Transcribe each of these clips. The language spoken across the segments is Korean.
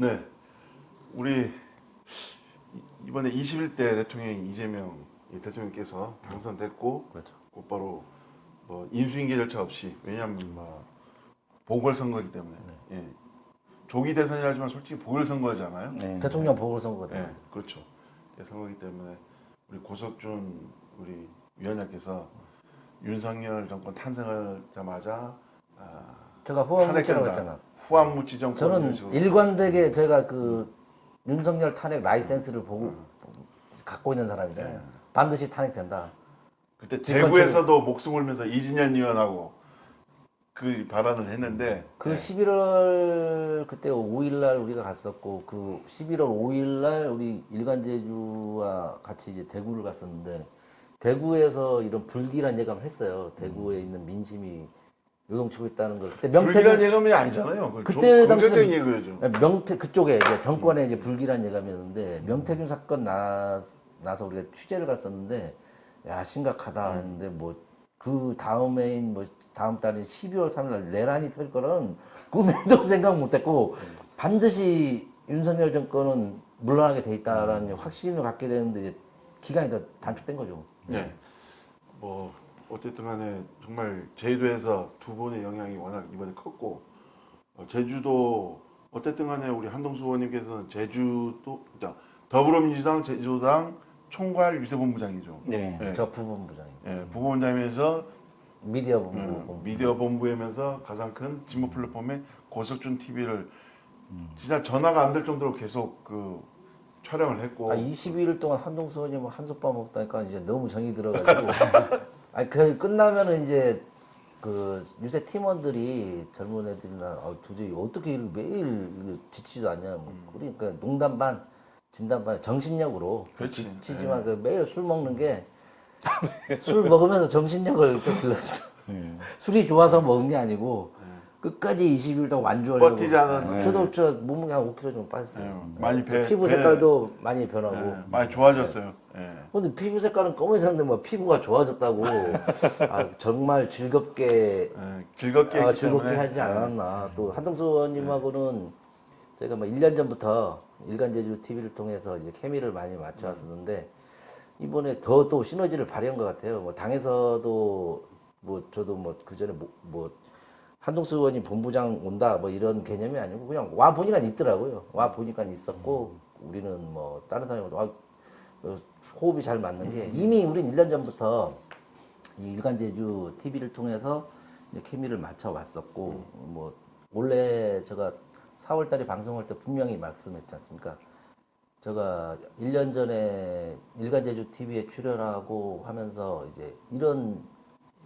네, 우리 이번에 21대 대통령 이재명 대통령께서 당선됐고 그렇죠. 곧바로 뭐 인수인계 절차 없이 왜냐하면 뭐 보궐선거이기 때문에 예. 조기 대선이라지만 솔직히 보궐선거잖아요. 네. 대통령 보궐선거거든요. 예, 그렇죠. 선거이기 때문에 우리 고석준 우리 위원장께서 윤석열 정권 탄생하자마자 제가 후원무치라고 탄핵된다. 했잖아. 후한무치 정권 이런 저는 식으로. 일관되게 제가 그 윤석열 탄핵 라이센스를 보고 갖고 있는 사람이잖아요. 네. 반드시 탄핵된다. 그때 대구에서도 목숨 걸면서 이진현 의원하고 그 발언을 했는데 그 네. 11월 그때 5일날 우리가 갔었고 그 11월 5일날 우리 일간제주와 같이 이제 대구를 갔었는데 대구에서 이런 불길한 예감을 했어요. 대구에 있는 민심이 요동치고 있다는 걸. 그때 불길한 예감이 아니잖아요. 그때 긍정적인 당시에 예감이죠. 명태 그쪽에 이제 정권에 이제 불길한 예감이었는데 명태균 사건 나서 우리가 취재를 갔었는데 야 심각하다 했는데 뭐 그 다음에인 뭐 다음 달인 12월 3일 날 내란이 터질 거는 꿈에도 생각 못했고 반드시 윤석열 정권은 물러나게 돼 있다라는 확신을 갖게 되는데 이제 기간이 더 단축된 거죠. 네. 뭐 어쨌든 간에 정말 제주도에서 두 분의 영향이 워낙 이번에 컸고 제주도 어쨌든 간에 우리 한동수 의원님께서는 제주도 그러니까 더불어민주당 제주도당 총괄 유세본부장이죠. 네. 네. 저 부본부장이 예, 부본부장이면서 미디어 본부 미디어 본부이면서 가장 큰 직무 플랫폼의 고석준 TV를 진짜 전화가 안 될 정도로 계속 그 촬영을 했고 22일 동안 한동수 의원님 한솥밥 먹다니까 이제 너무 정이 들어가지고 아니 그 끝나면은 이제 그 유세 팀원들이 젊은 애들이나 도저히 어떻게 매일 지치지도 않냐 그러니까 농담 반 진담 반 정신력으로 그렇지. 지치지만 그 매일 술 먹는 게 술 먹으면서 정신력을 또 길렀습니다. 술이 좋아서 먹은 게 아니고 끝까지 20일 동안 완주하려고. 버티자는 저도 저 몸무게 한 5kg 정도 빠졌어요. 예, 많이 피부 색깔도 많이 변하고. 많이 좋아졌어요. 예. 근데 피부 색깔은 검은색인데 뭐 피부가 좋아졌다고. 정말 즐겁게 즐겁게 했기 즐겁게 때문에. 하지 않았나. 또 한동수 의원님하고는 저희가 뭐 1년 전부터 일간제주 TV를 통해서 이제 케미를 많이 맞춰왔었는데 이번에 더 또 시너지를 발휘한 것 같아요. 뭐 당에서도 뭐 저도 뭐 그 전에 뭐 한동수 의원이 본부장 온다 뭐 이런 개념이 아니고 그냥 와 보니까 있더라고요. 와 보니까 있었고 우리는 뭐 다른 사람하고 호흡이 잘 맞는 게 이미 우린 1년 전부터 이 일간제주 TV를 통해서 이제 케미를 맞춰 왔었고 뭐 원래 제가 4월 달에 방송할 때 분명히 말씀했지 않습니까? 제가 1년 전에 일간제주 TV에 출연하고 하면서 이제 이런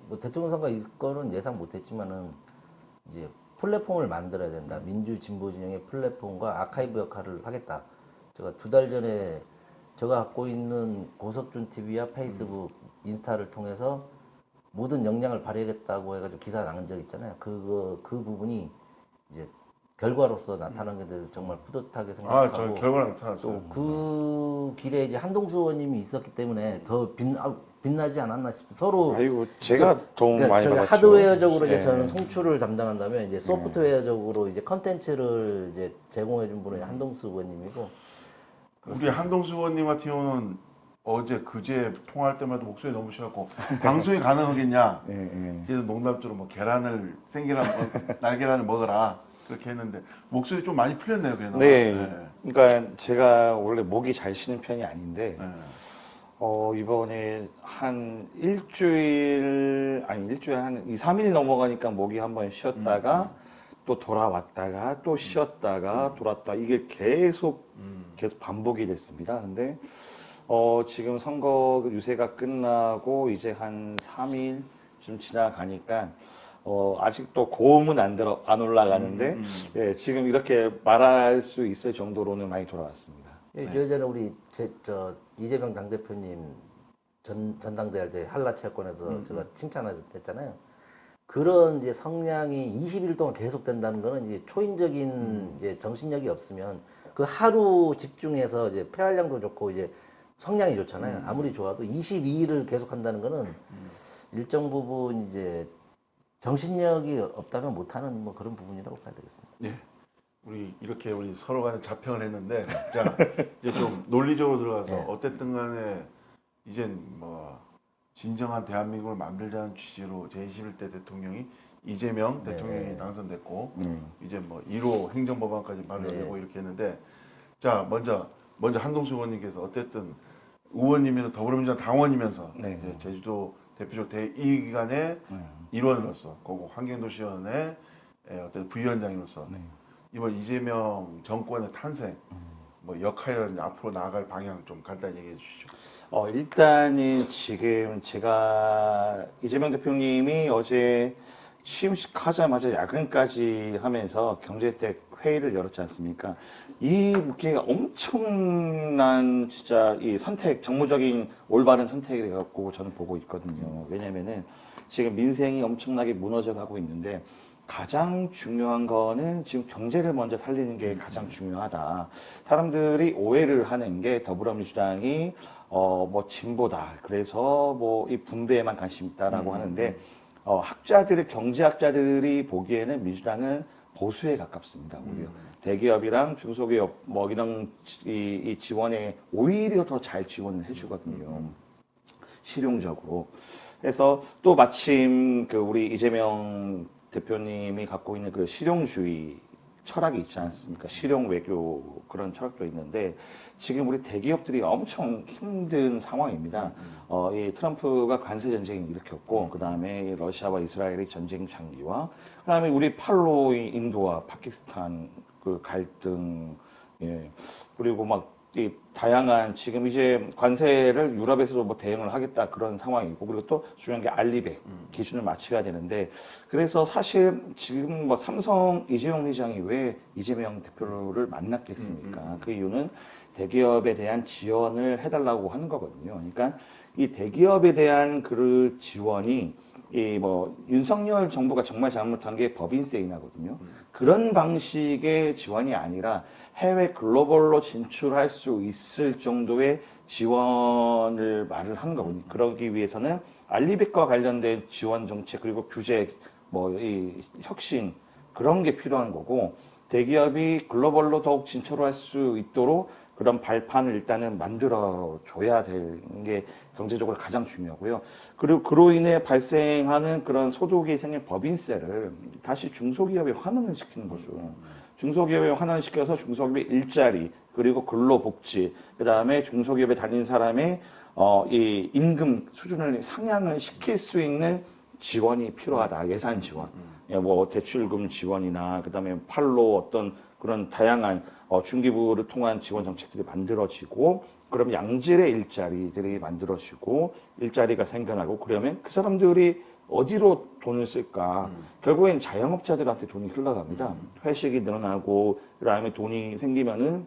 뭐 대통령 선거 이거는 예상 못했지만은 이제 플랫폼을 만들어야 된다. 민주 진보 진영의 플랫폼과 아카이브 역할을 하겠다. 제가 2달 전에 제가 갖고 있는 고석준 TV와 페이스북, 인스타를 통해서 모든 역량을 발휘하겠다고 해가지고 기사 나간 적 있잖아요. 그 부분이 이제 결과로서 나타난 게 돼서 정말 뿌듯하게 생각하고 저 결과가 나타났어요. 또 그 길에 이제 한동수 의원님이 있었기 때문에 더 빛나지 않았나 싶어. 서로 아이고 제가 도움 그러니까 많이 저기 받았죠. 하드웨어적으로 이제 예. 저는 송출을 담당한다면 이제 소프트웨어적으로 이제 컨텐츠를 이제 제공해 준 분은 한동수 의원님이고 우리 한동수 의원님 같은 경우는 어제 그제 통화할 때마다 목소리 너무 쉬었고 방송이 가능하겠냐? 예, 예. 그래서 농담처럼 뭐 계란을 생계란 날계란을 먹어라 그렇게 했는데 목소리 좀 많이 풀렸네요, 그냥. 네. 그러니까 제가 원래 목이 잘 쉬는 편이 아닌데 이번에 한 일주일 한 2, 3일 넘어가니까 목이 한번 쉬었다가 또 돌아왔다가 또 쉬었다가 돌았다 이게 계속 반복이 됐습니다. 근데 지금 선거 유세가 끝나고 이제 한 3일 좀 지나가니까 아직도 고음은 안 올라가는데 예, 지금 이렇게 말할 수 있을 정도로는 많이 돌아왔습니다. 예전에 우리 이재명 당대표님 전당대회 할 때 한라체육관에서 제가 칭찬했잖아요. 그런 이제 성량이 20일 동안 계속된다는 거는 이제 초인적인 이제 정신력이 없으면 그 하루 집중해서 이제 폐활량도 좋고 이제 성량이 좋잖아요. 아무리 좋아도 22일을 계속한다는 거는 일정 부분 이제 정신력이 없다면 못하는 뭐 그런 부분이라고 봐야 되겠습니다. 네. 우리 이렇게 우리 서로 간에 자평을 했는데 자 이제 좀 논리적으로 들어가서 네. 어쨌든 간에 이젠 뭐 진정한 대한민국을 만들자는 취지로 제21대 대통령이 이재명 네. 대통령이 당선됐고 음. 이제 뭐 1호 행정법안까지 네. 마련되고 이렇게 했는데 자 먼저 한동수 의원님께서 어쨌든 의원이면서 더불어민주당 당원이면서 네. 이제 제주도 대표적 대2기관의 일원으로서 그리고 환경도시원의 어떤 부위원장으로서 네. 이번 이재명 정권의 탄생 뭐 역할이라든지 앞으로 나아갈 방향 좀 간단히 얘기해 주시죠. 일단은 지금 제가 이재명 대표님이 어제 취임식 하자마자 야근까지 하면서 경제대책 회의를 열었지 않습니까? 이 무게가 엄청난 진짜 이 선택, 정무적인 올바른 선택이 갖고 저는 보고 있거든요. 왜냐면은 지금 민생이 엄청나게 무너져 가고 있는데 가장 중요한 거는 지금 경제를 먼저 살리는 게 가장 중요하다. 사람들이 오해를 하는 게 더불어민주당이 뭐 진보다. 그래서 뭐 이 분배에만 관심 있다라고 하는데 학자들이 경제학자들이 보기에는 민주당은 보수에 가깝습니다. 오히려 대기업이랑 중소기업 뭐 이런 이 지원에 오히려 더 잘 지원을 해주거든요. 실용적으로. 그래서 또 마침 그 우리 이재명 대표님이 갖고 있는 그 실용주의 철학이 있지 않습니까? 실용 외교 그런 철학도 있는데 지금 우리 대기업들이 엄청 힘든 상황입니다. 이 트럼프가 관세 전쟁을 일으켰고 그 다음에 러시아와 이스라엘의 전쟁 장기화, 그 다음에 우리 팔로의 인도와 파키스탄 그 갈등, 예. 그리고 막 이 다양한 지금 이제 관세를 유럽에서도 뭐 대응을 하겠다 그런 상황이고, 그리고 또 중요한 게 알리백 기준을 맞춰야 되는데, 그래서 사실 지금 뭐 삼성 이재용 회장이 왜 이재명 대표를 만났겠습니까? 그 이유는 대기업에 대한 지원을 해달라고 하는 거거든요. 그러니까 이 대기업에 대한 그 지원이 이 뭐 윤석열 정부가 정말 잘못한 게 법인세 인하거든요. 그런 방식의 지원이 아니라 해외 글로벌로 진출할 수 있을 정도의 지원을 말을 하는 거거든요. 그러기 위해서는 알리백과 관련된 지원 정책 그리고 규제 뭐 이 혁신 그런 게 필요한 거고, 대기업이 글로벌로 더욱 진출할 수 있도록 그런 발판을 일단은 만들어 줘야 되는 게 경제적으로 가장 중요하고요. 그리고 그로 인해 발생하는 그런 소득이 생긴 법인세를 다시 중소기업에 환원을 시키는 거죠. 중소기업에 환원을 시켜서 중소기업의 일자리, 그리고 근로복지, 그 다음에 중소기업에 다니는 사람의 이 임금 수준을 상향을 시킬 수 있는 지원이 필요하다. 예산 지원. 뭐 대출금 지원이나 그다음에 팔로 어떤 그런 다양한 중기부를 통한 지원 정책들이 만들어지고, 그럼 양질의 일자리들이 만들어지고 일자리가 생겨나고, 그러면 그 사람들이 어디로 돈을 쓸까? 결국엔 자영업자들한테 돈이 흘러갑니다. 회식이 늘어나고 그다음에 돈이 생기면은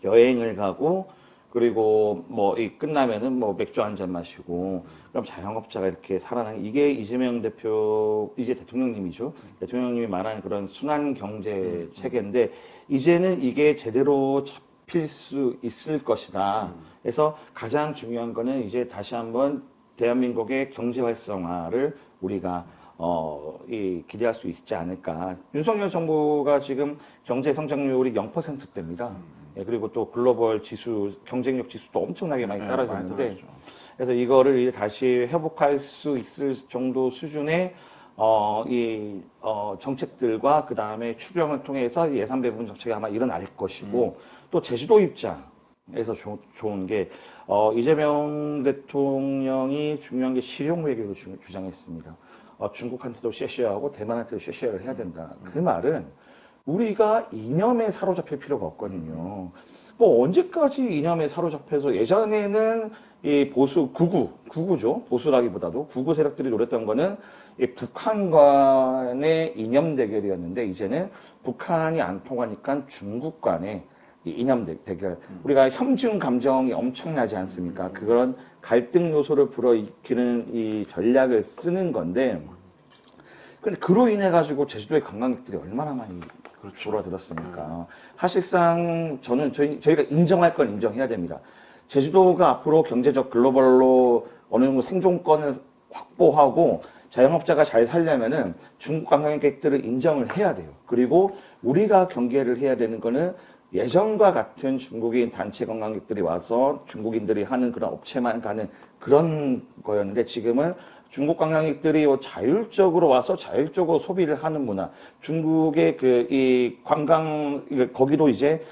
여행을 가고, 그리고 뭐 이 끝나면은 뭐 맥주 한 잔 마시고, 그럼 자영업자가 이렇게 살아나는, 이게 이재명 대표, 이제 대통령님이죠. 대통령님이 말하는 그런 순환 경제 체계인데, 이제는 이게 제대로 잡힐 수 있을 것이다. 그래서 가장 중요한 거는 이제 다시 한번 대한민국의 경제 활성화를 우리가 기대할 수 있지 않을까. 윤석열 정부가 지금 경제 성장률이 0%대입니다. 예, 그리고 또 글로벌 지수, 경쟁력 지수도 엄청나게 많이 떨어졌는데, 그래서 이거를 이제 다시 회복할 수 있을 정도 수준의 정책들과 그 다음에 추경을 통해서 예산 배분 정책이 아마 일어날 것이고, 또 제주도 입장에서 좋은 게 이재명 대통령이 중요한 게 실용 외교를 주장했습니다. 중국한테도 쉐쉐하고 대만한테도 쉐쉐를 해야 된다. 그 말은 우리가 이념에 사로잡힐 필요가 없거든요. 뭐 언제까지 이념에 사로잡혀서, 예전에는 이 보수 구구죠. 보수라기보다도 구구 세력들이 노렸던 거는 이 북한간의 이념 대결이었는데, 이제는 북한이 안 통하니까 중국 간의 이 이념 대결. 우리가 혐중 감정이 엄청나지 않습니까? 그런 갈등 요소를 불어일으키는 이 전략을 쓰는 건데, 근데 그로 인해 가지고 제주도의 관광객들이 얼마나 많이 줄어들었습니까? 사실상 저는 저희가 인정할 건 인정해야 됩니다. 제주도가 앞으로 경제적 글로벌로 어느 정도 생존권을 확보하고 자영업자가 잘 살려면은 중국 관광객들을 인정을 해야 돼요. 그리고 우리가 경계를 해야 되는 거는 예전과 같은 중국인 단체 관광객들이 와서 중국인들이 하는 그런 업체만 가는 그런 거였는데 지금은 중국 관광객들이 자율적으로 와서 자율적으로 소비를 하는 문화. 중국의 이 관광, 거기도 이제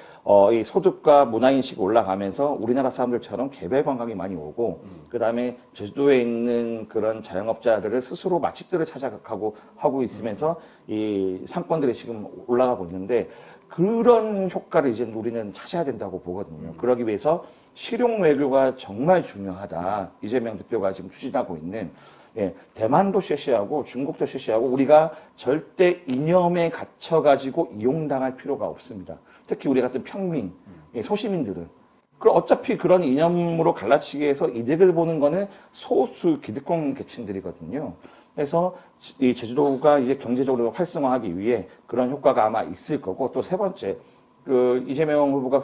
이 소득과 문화인식이 올라가면서 우리나라 사람들처럼 개별 관광이 많이 오고, 그 다음에 제주도에 있는 그런 자영업자들을 스스로 맛집들을 찾아가고 하고 있으면서 이 상권들이 지금 올라가고 있는데, 그런 효과를 이제 우리는 찾아야 된다고 보거든요. 그러기 위해서 실용 외교가 정말 중요하다. 이재명 대표가 지금 추진하고 있는 대만도 실시하고 중국도 실시하고 우리가 절대 이념에 갇혀가지고 이용당할 필요가 없습니다. 특히 우리 같은 평민, 소시민들은. 그럼 어차피 그런 이념으로 갈라치기 해서 이득을 보는 거는 소수 기득권 계층들이거든요. 그래서 이 제주도가 이제 경제적으로 활성화하기 위해 그런 효과가 아마 있을 거고, 또 세 번째, 이재명 후보가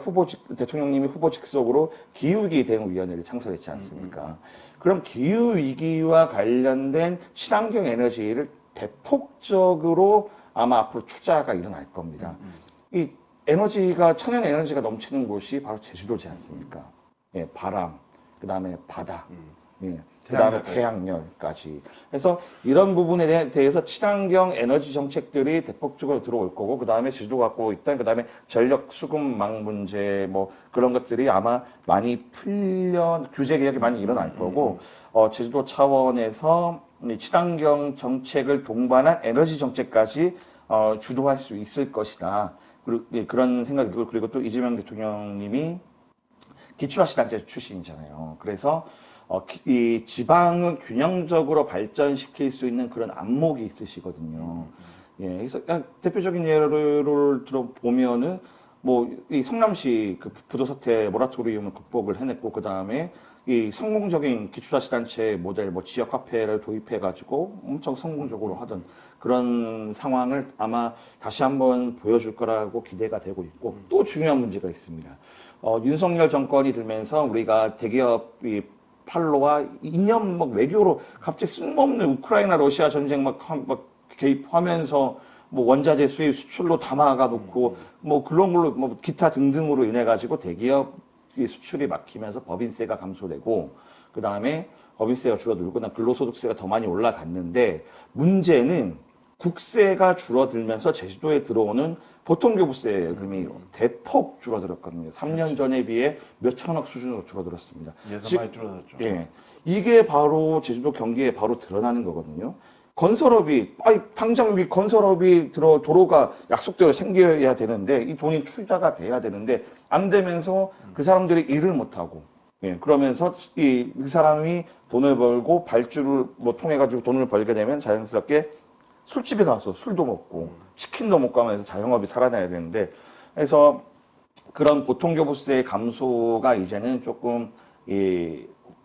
대통령님이 후보 직속으로 기후위기 대응위원회를 창설했지 않습니까? 그럼 기후위기와 관련된 친환경 에너지를 대폭적으로 아마 앞으로 투자가 일어날 겁니다. 이 에너지가, 천연 에너지가 넘치는 곳이 바로 제주도지 않습니까? 예, 바람, 그 다음에 바다, 예, 그 다음에 태양열까지. 그래서 이런 부분에 대해서 친환경 에너지 정책들이 대폭적으로 들어올 거고, 그 다음에 제주도가 갖고 있던, 그 다음에 전력 수급망 문제, 뭐 그런 것들이 아마 많이 규제 개혁이 많이 일어날 거고, 제주도 차원에서 이 친환경 정책을 동반한 에너지 정책까지 주도할 수 있을 것이다. 그리고 그런 생각이 들고, 그리고 또 이재명 대통령님이 기초자치단체 출신이잖아요. 그래서 이 지방을 균형적으로 발전시킬 수 있는 그런 안목이 있으시거든요. 예, 그래서 대표적인 예를 들어보면은 뭐 이 성남시 그 부도 사태 모라토리움을 극복을 해냈고, 그 다음에 이 성공적인 기초자치단체 모델, 뭐 지역 화폐를 도입해가지고 엄청 성공적으로 하던 그런 상황을 아마 다시 한번 보여줄 거라고 기대가 되고 있고, 또 중요한 문제가 있습니다. 윤석열 정권이 들면서 우리가 대기업이 팔로와 이념 막 외교로 갑자기 쓸모없는 우크라이나 러시아 전쟁 막 개입하면서 뭐 원자재 수입 수출로 다 막아놓고 뭐 그런 걸로 뭐 기타 등등으로 인해 가지고 대기업 수출이 막히면서 법인세가 감소되고, 그 다음에 법인세가 줄어들고 근로소득세가 더 많이 올라갔는데, 문제는 국세가 줄어들면서 제주도에 들어오는 보통교부세금이 대폭 줄어들었거든요. 3년 전에 비해 몇천억 수준으로 줄어들었습니다. 예산 많이 줄어들었죠. 예, 이게 바로 제주도 경기에 바로 드러나는 거거든요. 건설업이, 당장 여기 건설업이 도로가 약속대로 생겨야 되는데, 이 돈이 투자가 돼야 되는데, 안 되면서 그 사람들이 일을 못하고, 예, 그러면서 그 사람이 돈을 벌고 발주를 뭐 통해가지고 돈을 벌게 되면 자연스럽게 술집에 가서 술도 먹고, 치킨도 먹고 하면서 자영업이 살아나야 되는데, 그래서 그런 보통교부세 감소가 이제는 조금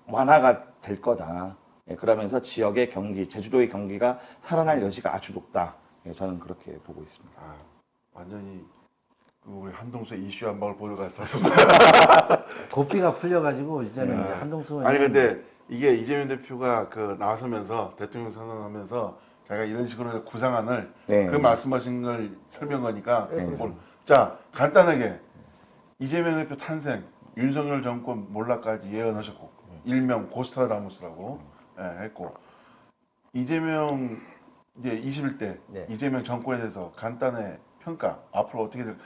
완화가 될 거다. 예, 그러면서 지역의 경기, 제주도의 경기가 살아날 여지가 아주 높다. 예, 저는 그렇게 보고 있습니다. 완전히 우리 한동수의 이슈 한 방울 보러 갔었어. 고삐가 풀려가지고 이제는 이제 한동수 아니 근데 이게 이재명 대표가 나서면서 대통령 선언하면서 자기가 이런 식으로 구상안을 그 말씀하신 걸 설명하니까 자 간단하게 이재명 대표 탄생, 윤석열 정권 몰락까지 예언하셨고 일명 고스트라다무스라고 했고, 이재명 이제 21대 이재명 정권에 대해서 간단히 평가, 앞으로 어떻게 될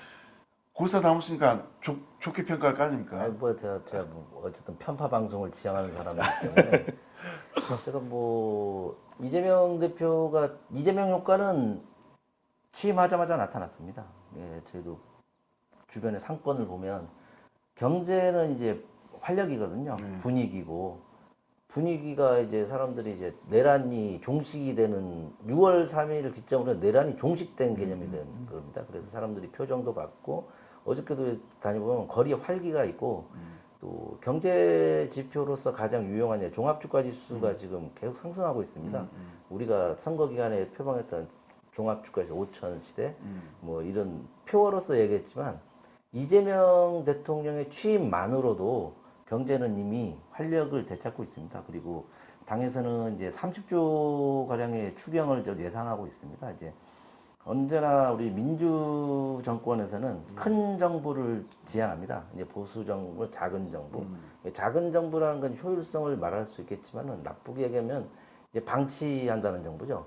고스트라다무스니까 좋게 평가할 거 아닙니까? 아니 뭐 제가 뭐 어쨌든 편파 방송을 지향하는 사람이기 때문에 제가 뭐 이재명 대표가 이재명 효과는 취임하자마자 나타났습니다. 예, 저희도 주변의 상권을 보면 경제는 이제 활력이거든요. 분위기가 이제 사람들이 이제 내란이 종식이 되는 6월 3일 기점으로 내란이 종식된 개념이 되는 겁니다. 그래서 사람들이 표정도 받고, 어저께도 다녀보면 거리에 활기가 있고, 또 경제 지표로서 가장 유용한 종합주가 지수가 지금 계속 상승하고 있습니다. 우리가 선거 기간에 표방했던 종합주가에서 5천 시대 뭐 이런 표어로서 얘기했지만, 이재명 대통령의 취임만으로도 경제는 이미 활력을 되찾고 있습니다. 그리고 당에서는 이제 30조 가량의 추경을 좀 예상하고 있습니다. 이제 언제나 우리 민주 정권에서는 큰 정부를 지향합니다. 이제 보수 정부, 작은 정부. 작은 정부라는 건 효율성을 말할 수 있겠지만은 나쁘게 얘기하면 이제 방치한다는 정부죠.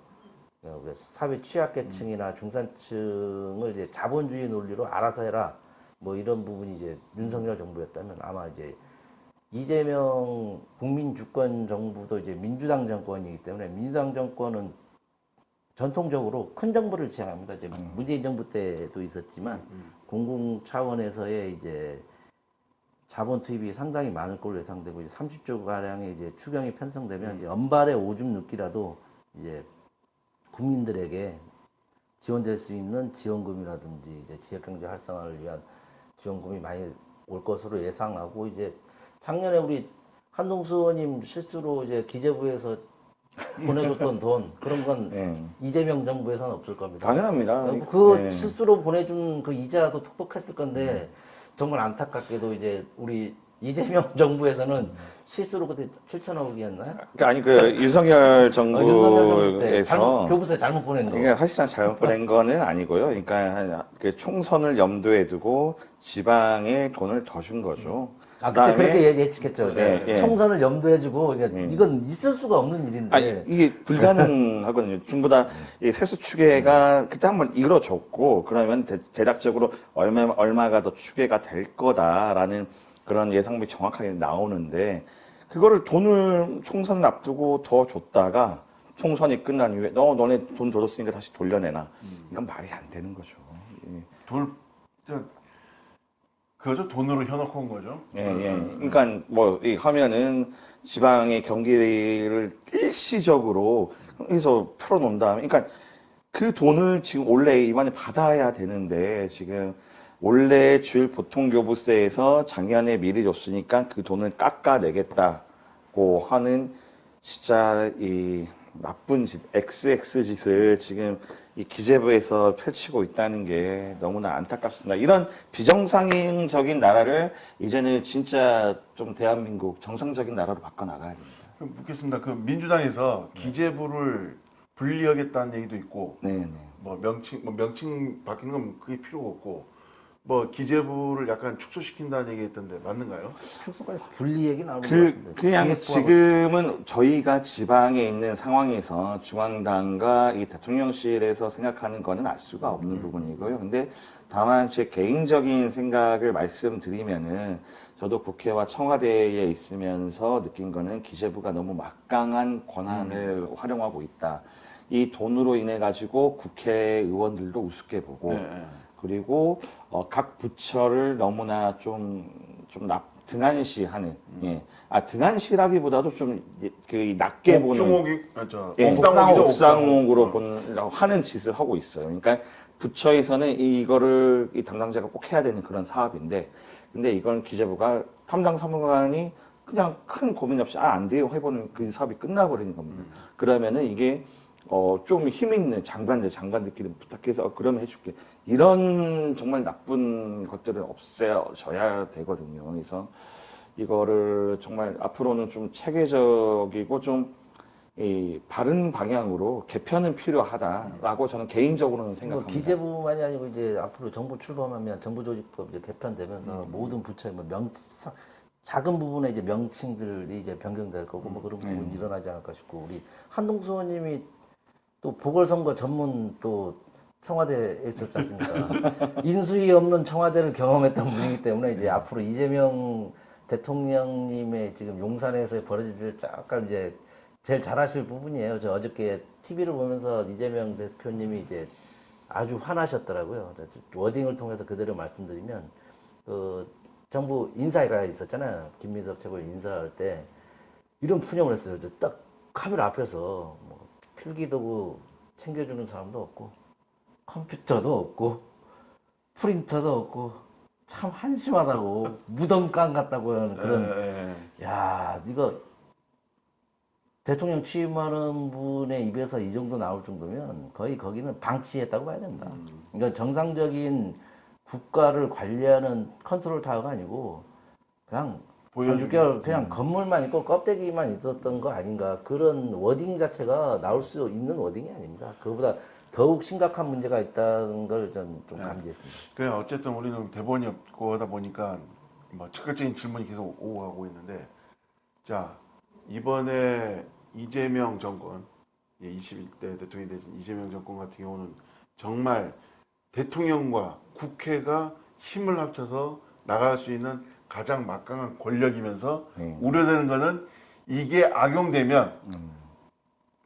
사회 취약계층이나 중산층을 이제 자본주의 논리로 알아서 해라. 뭐 이런 부분이 이제 윤석열 정부였다면 아마 이제 이재명 국민주권 정부도 이제 민주당 정권이기 때문에 민주당 정권은 전통적으로 큰 정부를 지향합니다. 이제 문재인 정부 때도 있었지만 공공 차원에서의 이제 자본 투입이 상당히 많을 걸로 예상되고 이제 30조 가량의 이제 추경이 편성되면 이제 엄발의 오줌 눕기라도 이제 국민들에게 지원될 수 있는 지원금이라든지 이제 지역경제 활성화를 위한 지원금이 많이 올 것으로 예상하고 이제 작년에 우리 한동수 의원님 실수로 이제 기재부에서 보내줬던 돈 그런 건 예. 이재명 정부에서는 없을 겁니다. 당연합니다. 그 예. 실수로 보내준 그 이자도 톡톡했을 건데 정말 안타깝게도 이제 우리 이재명 정부에서는 실수로 그때 7천억이었나요? 그러니까 아니 그 윤석열 윤석열 정부 때 정부에서 교부세 잘못 보낸 거. 그러니까 사실상 잘못 보낸 거는 아니고요. 그러니까 그 총선을 염두에 두고 지방에 돈을 더 준 거죠. 아, 그때 그다음에- 그렇게 예측했죠. 예, 예. 총선을 염두해주고 이건 있을 수가 없는 일인데. 아니 이게 불가능하거든요. 전부 다 이 세수 추계가 그때 한번 이루어졌고 그러면 대략적으로 얼마가 더 추계가 될 거다라는 그런 예상이 정확하게 나오는데 그거를 돈을 총선을 앞두고 더 줬다가 총선이 끝난 이후에 너네 돈 줘줬으니까 다시 돌려내나 이건 말이 안 되는 거죠. 예. 그거죠? 돈으로 현혹 온 거죠? 예, 예. 그러니까 뭐 이 하면은 지방의 경기를 일시적으로 해서 풀어놓은 다음에, 그러니까 그 돈을 지금 원래 이번에 받아야 되는데 지금 원래 주일 보통교부세에서 작년에 미리 줬으니까 그 돈을 깎아내겠다고 하는 진짜 이 나쁜 짓, XX 짓을 지금 이 기재부에서 펼치고 있다는 게 너무나 안타깝습니다. 이런 비정상적인 나라를 이제는 진짜 좀 대한민국 정상적인 나라로 바꿔나가야 됩니다. 그럼 묻겠습니다. 그 민주당에서 기재부를 분리하겠다는 얘기도 있고, 네, 네. 뭐 명칭 바뀌는 건 그게 필요가 없고, 뭐 기재부를 약간 축소시킨다는 얘기 했던데 맞는가요? 축소까지 분리 얘기 나오는 것 같은데. 그냥 기획부하고 지금은 저희가 지방에 있는 상황에서 중앙당과 이 대통령실에서 생각하는 거는 알 수가 없는 부분이고요. 근데 다만 제 개인적인 생각을 말씀드리면은 저도 국회와 청와대에 있으면서 느낀 거는 기재부가 너무 막강한 권한을 활용하고 있다. 이 돈으로 인해 가지고 국회의원들도 우습게 보고 네. 그리고 각 부처를 너무나 좀 등한시하는, 예. 등한시라기보다도 좀 그 낮게 보는, 옥주목이 예, 옥상옥이죠, 옥상옥으로 하는 짓을 하고 있어요. 그러니까 부처에서는 이거를 이 담당자가 꼭 해야 되는 그런 사업인데, 근데 이건 기재부가 담당 사무관이 그냥 큰 고민 없이 안 돼요 해보는 그 사업이 끝나버리는 겁니다. 그러면은 이게 좀 힘 있는 장관들끼리 부탁해서 그러면 해줄게. 이런 정말 나쁜 것들은 없애져야 되거든요. 그래서 이거를 정말 앞으로는 좀 체계적이고 좀 이 바른 방향으로 개편은 필요하다라고 저는 개인적으로는 생각합니다. 기재부만이 아니고 이제 앞으로 정부 출범하면 정부조직법 이제 개편되면서 모든 부처의 뭐 작은 부분에 이제 명칭들이 이제 변경될 거고 뭐 그런 부분이 일어나지 않을까 싶고 우리 한동수 의원님이 또 보궐선거 전문 또 청와대에 있었지 않습니까? 인수위 없는 청와대를 경험했던 분이기 때문에 이제 앞으로 이재명 대통령님의 지금 용산에서 벌어질 일을 약간 이제 제일 잘하실 부분이에요. 저 어저께 TV를 보면서 이재명 대표님이 이제 아주 화나셨더라고요. 워딩을 통해서 그대로 말씀드리면 정부 인사회가 있었잖아요. 김민석 최고위 인사할 때 이런 푸념을 했어요. 딱 카메라 앞에서 뭐 필기도구 챙겨주는 사람도 없고 컴퓨터도 없고 프린터도 없고 참 한심하다고 무덤깡 같다고 하는 그런 야 이거 대통령 취임하는 분의 입에서 이 정도 나올 정도면 거의 거기는 방치했다고 봐야 됩니다. 그러니까 정상적인 국가를 관리하는 컨트롤 타워가 아니고 그냥 보여주기. 6개월 그냥 건물만 있고 껍데기만 있었던 거 아닌가. 그런 워딩 자체가 나올 수 있는 워딩이 아닙니다. 그거보다 더욱 심각한 문제가 있다는 걸 좀 감지했습니다. 그래 어쨌든 우리는 대본이 없고 하다 보니까 뭐 즉각적인 질문이 계속 오고 가고 있는데, 자 이번에 이재명 정권, 21대 대통령이 되신 이재명 정권 같은 경우는 정말 대통령과 국회가 힘을 합쳐서 나갈 수 있는 가장 막강한 권력이면서 우려되는 거는 이게 악용되면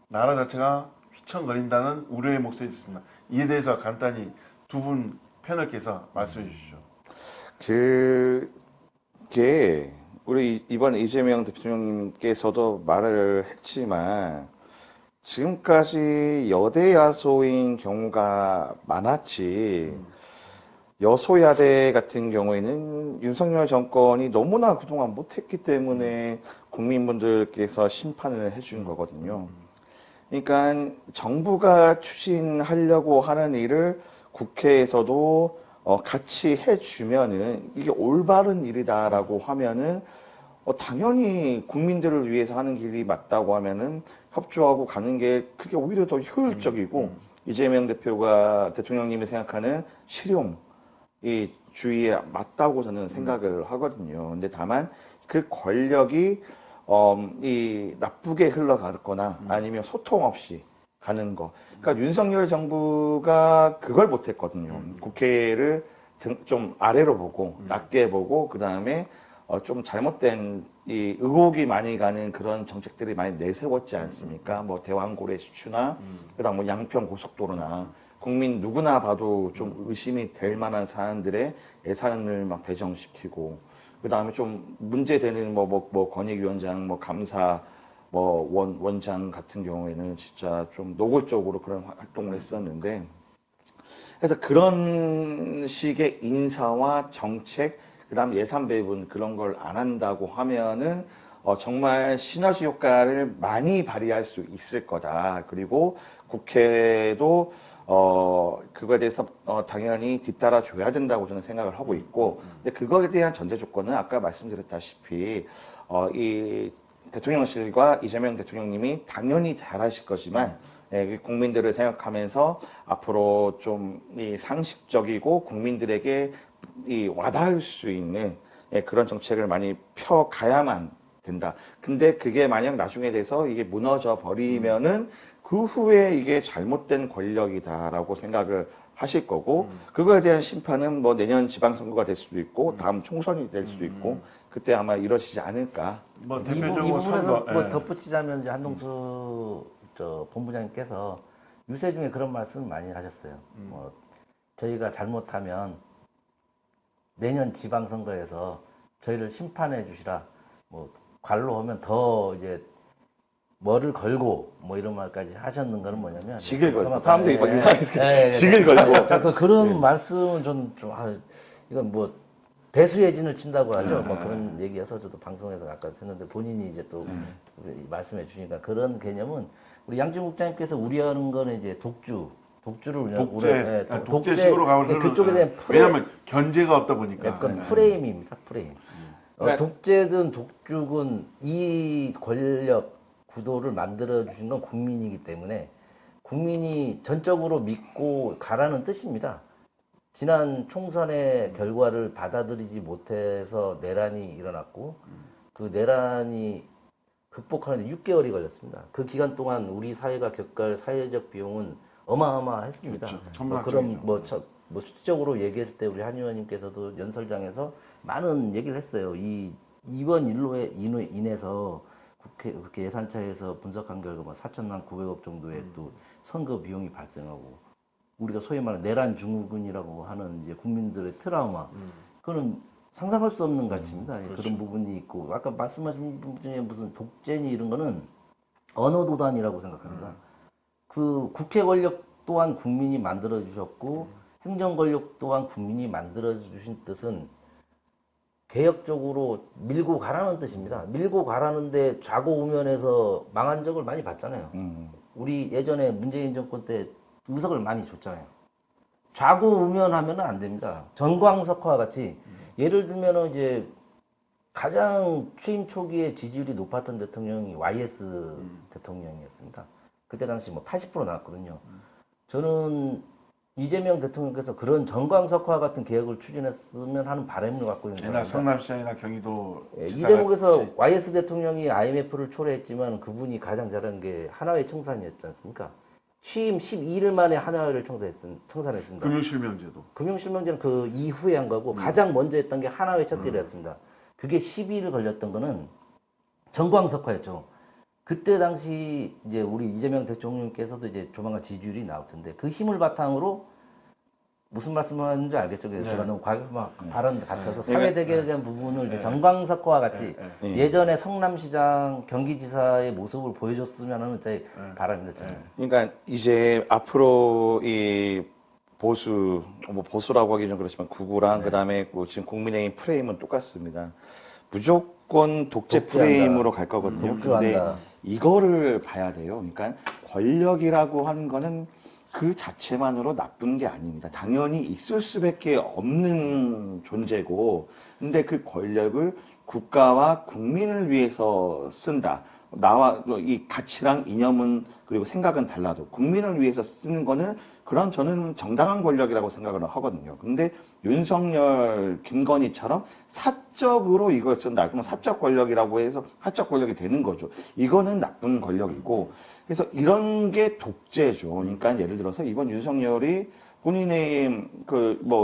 나라 자체가 휘청거린다는 우려의 목소리 있습니다. 이에 대해서 간단히 두 분 패널께서 말씀해 주시죠. 그게 우리 이번 이재명 대통령님께서도 말을 했지만 지금까지 여대 야소인 경우가 많았지 여소야대 같은 경우에는 윤석열 정권이 너무나 그동안 못했기 때문에 국민분들께서 심판을 해준 거거든요. 그러니까 정부가 추진하려고 하는 일을 국회에서도 같이 해주면은 이게 올바른 일이다라고 하면은 당연히 국민들을 위해서 하는 길이 맞다고 하면은 협조하고 가는 게 그게 오히려 더 효율적이고 이재명 대통령님이 생각하는 실용 이 주의에 맞다고 저는 생각을 하거든요. 근데 다만 그 권력이 이 나쁘게 흘러가거나 아니면 소통 없이 가는 거. 그러니까 윤석열 정부가 그걸 못했거든요. 국회를 좀 아래로 보고 낮게 보고 그 다음에 좀 잘못된 이 의혹이 많이 가는 그런 정책들이 많이 내세웠지 않습니까? 뭐 대왕고래 시추나 그다음 뭐 양평 고속도로나 국민 누구나 봐도 좀 의심이 될 만한 사안들의 예산을 막 배정시키고 그다음에 좀 문제되는 뭐 권익위원장 뭐 감사 뭐 원장 같은 경우에는 진짜 좀 노골적으로 그런 활동을 했었는데 그래서 그런 식의 인사와 정책 그다음 예산 배분 그런 걸 안 한다고 하면은 정말 시너지 효과를 많이 발휘할 수 있을 거다. 그리고 국회도 그거에 대해서 당연히 뒤따라 줘야 된다고 저는 생각을 하고 있고, 근데 그거에 대한 전제 조건은 아까 말씀드렸다시피 이 대통령실과 이재명 대통령님이 당연히 잘하실 거지만 국민들을 생각하면서 앞으로 좀 이 상식적이고 국민들에게 이 와닿을 수 있는 그런 정책을 많이 펴가야만 된다. 근데 그게 만약 나중에 돼서 이게 무너져 버리면은 그 후에 이게 잘못된 권력이다라고 생각을 하실 거고 그거에 대한 심판은 뭐 내년 지방선거가 될 수도 있고 다음 총선이 될 수도 있고 그때 아마 이러시지 않을까. 뭐 이 대표적으로 부분에서 선거, 뭐 예. 덧붙이자면 이제 한동수 본부장님께서 유세 중에 그런 말씀 많이 하셨어요. 저희가 잘못하면 내년 지방선거에서 저희를 심판해 주시라. 뭐 관로하면 더 이제 뭐를 걸고 뭐 이런 말까지 하셨는 거는 뭐냐면 직을 걸고 그만큼- 사람들이 막 이상하게 직을 네. 걸고 그런 말씀은 저는 좀 이건 뭐 배수의 진을 친다고 하죠. 뭐 그런 얘기여서 저도 방송에서 아까 했는데 본인이 이제 또 말씀해 주시니까 그런 개념은 우리 양준 국장님께서 우려하는 거는 이제 독주를 독재식으로 가면 그쪽에 대한 왜냐하면 견제가 없다 보니까. 그건 프레임입니다. 프레임. 그러니까- 독재든 독주든 이 권력 구도를 만들어 주신 건 국민이기 때문에 국민이 전적으로 믿고 가라는 뜻입니다. 지난 총선의 결과를 받아들이지 못해서 내란이 일어났고 그 내란이 극복하는데 6개월이 걸렸습니다. 그 기간 동안 우리 사회가 겪을 사회적 비용은 어마어마했습니다. 그렇죠. 그럼 천문학적이죠. 뭐 수치적으로 얘기할 때 우리 한 의원님께서도 연설장에서 많은 얘기를 했어요. 이번 일로 인해서 국회 예산처에서 분석한 결과 뭐 4천만 900억 정도의 또 선거 비용이 발생하고 우리가 소위 말하는 내란 증후군이라고 하는 이제 국민들의 트라우마 그거는 상상할 수 없는 가치입니다. 그렇죠. 그런 부분이 있고 아까 말씀하신 부분 중에 무슨 독재니 이런 거는 언어 도단이라고 생각합니다. 그 국회 권력 또한 국민이 만들어 주셨고 행정 권력 또한 국민이 만들어 주신 뜻은 개혁적으로 밀고 가라는 뜻입니다. 밀고 가라는데 좌고우면에서 망한 적을 많이 봤잖아요. 우리 예전에 문재인 정권 때 의석을 많이 줬잖아요. 좌고우면하면은 안 됩니다. 전광석화와 같이 예를 들면은 이제 가장 취임 초기에 지지율이 높았던 대통령이 YS 대통령이었습니다. 그때 당시 뭐 80% 나왔거든요. 저는 이재명 대통령께서 그런 정광석화 같은 개혁을 추진했으면 하는 바람을 갖고 있는 옛날 사람입니다. 성남시장이나 경기도 예, 이 지사가 대목에서 YS 대통령이 IMF를 초래했지만 그분이 가장 잘한 게 하나회 청산이었지 않습니까? 취임 12일 만에 하나회를 청산했습니다. 금융실명제도. 금융실명제는 그 이후에 한 거고 가장 먼저 했던 게 하나회 척결이었습니다. 그게 12일 걸렸던 거는 정광석화였죠. 그때 당시 이제 우리 이재명 대통령께서도 이제 조만간 지지율이 나올 텐데 그 힘을 바탕으로 무슨 말씀을 하는지 알겠죠? 그래서 네. 제가 너무 과격한 발언 같아서 네. 사회대결에 대한 부분을 이제 정광석화와 같이 네. 예전에 성남시장 경기지사의 모습을 보여줬으면 하는 제 바람입니다. 저는. 그러니까 이제 앞으로 이 보수, 뭐 보수라고 하기 좀 그렇지만 구구랑 그다음에 뭐 지금 국민의힘 프레임은 똑같습니다. 무조건 독재 독재한다. 프레임으로 갈 거거든요. 근데 독주한다. 이거를 봐야 돼요. 그러니까 권력이라고 하는 거는 그 자체만으로 나쁜 게 아닙니다. 당연히 있을 수밖에 없는 존재고, 근데 그 권력을 국가와 국민을 위해서 쓴다. 나와 이 가치랑 이념은 그리고 생각은 달라도 국민을 위해서 쓰는 거는 그런 저는 정당한 권력이라고 생각을 하거든요. 근데 윤석열, 김건희처럼 사적으로 이걸 쓴다. 그러면 사적 권력이라고 해서 사적 권력이 되는 거죠. 이거는 나쁜 권력이고, 그래서 이런 게 독재죠. 그러니까 예를 들어서 이번 윤석열이 본인의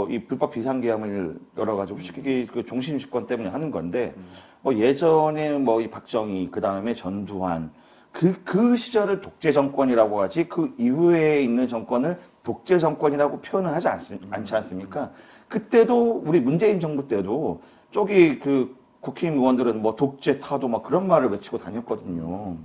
이 불법 비상계엄을 여러 가지 쉽게 그 종신집권 때문에 하는 건데, 뭐 예전에 뭐 이 박정희, 그 다음에 전두환, 그 시절을 독재 정권이라고 하지 그 이후에 있는 정권을 독재 정권이라고 표현을 하지 않지 않습니까? 그때도 우리 문재인 정부 때도 저기 그 국힘 의원들은 뭐 독재 타도 막 그런 말을 외치고 다녔거든요.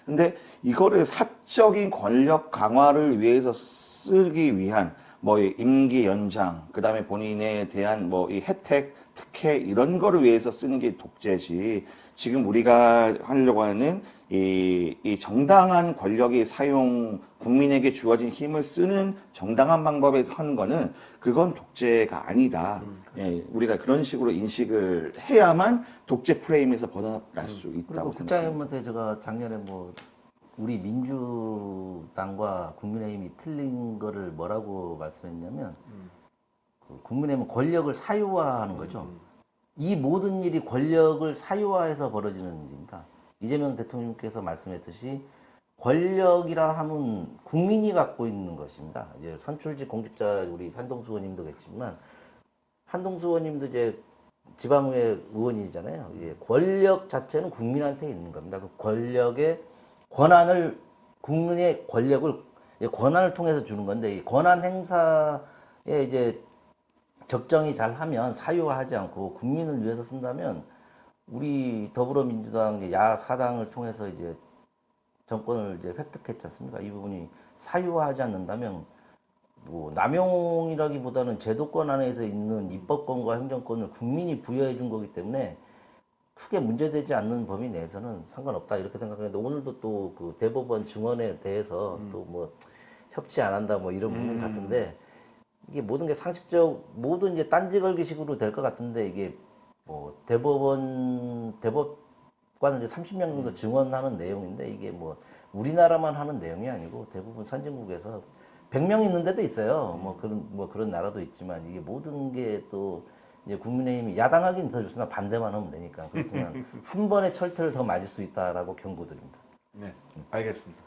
근데 이거를 사적인 권력 강화를 위해서 쓰기 위한 뭐 임기 연장, 그다음에 본인에 대한 뭐 이 혜택, 특혜 이런 거를 위해서 쓰는 게 독재지. 지금 우리가 하려고 하는 이 정당한 권력의 사용, 국민에게 주어진 힘을 쓰는 정당한 방법에 하는 거는 그건 독재가 아니다. 예, 우리가 그런 식으로 인식을 해야만 독재 프레임에서 벗어날 수 있다고 그리고 생각합니다. 국장님한테 제가 작년에 뭐 우리 민주당과 국민의힘이 틀린 거를 뭐라고 말씀했냐면 그 국민의힘은 권력을 사유화하는 거죠. 이 모든 일이 권력을 사유화해서 벌어지는 일입니다. 이재명 대통령께서 말씀했듯이 권력이라 하면 국민이 갖고 있는 것입니다. 이제 선출직 공직자 우리 한동수 의원님도 그랬지만 한동수 의원님도 이제 지방의회 의원이잖아요. 이제 권력 자체는 국민한테 있는 겁니다. 그 권력의 권한을 국민의 권한을 통해서 주는 건데 이 권한 행사에 이제 적정히 잘 하면 사유화하지 않고 국민을 위해서 쓴다면 우리 더불어민주당 이제 야사당을 통해서 이제 정권을 이제 획득했지 않습니까? 이 부분이 사유화하지 않는다면 뭐 남용이라기보다는 제도권 안에서 있는 입법권과 행정권을 국민이 부여해 준 거기 때문에 크게 문제되지 않는 범위 내에서는 상관없다 이렇게 생각하는데 오늘도 또 그 대법원 증언에 대해서 또 뭐 협치 안 한다 뭐 이런 부분 같은데 이게 모든 게 모든 이제 딴지 걸기식으로 될 것 같은데 이게 뭐 대법관은 이제 30명 정도 증언하는 내용인데 이게 뭐 우리나라만 하는 내용이 아니고 대부분 선진국에서 100명 있는 데도 있어요. 뭐 그런 나라도 있지만 이게 모든 게 또 이제 국민의힘이 야당하긴 더 좋지만 반대만 하면 되니까 그렇지만 한 번에 철퇴를 더 맞을 수 있다라고 경고드립니다. 네, 알겠습니다.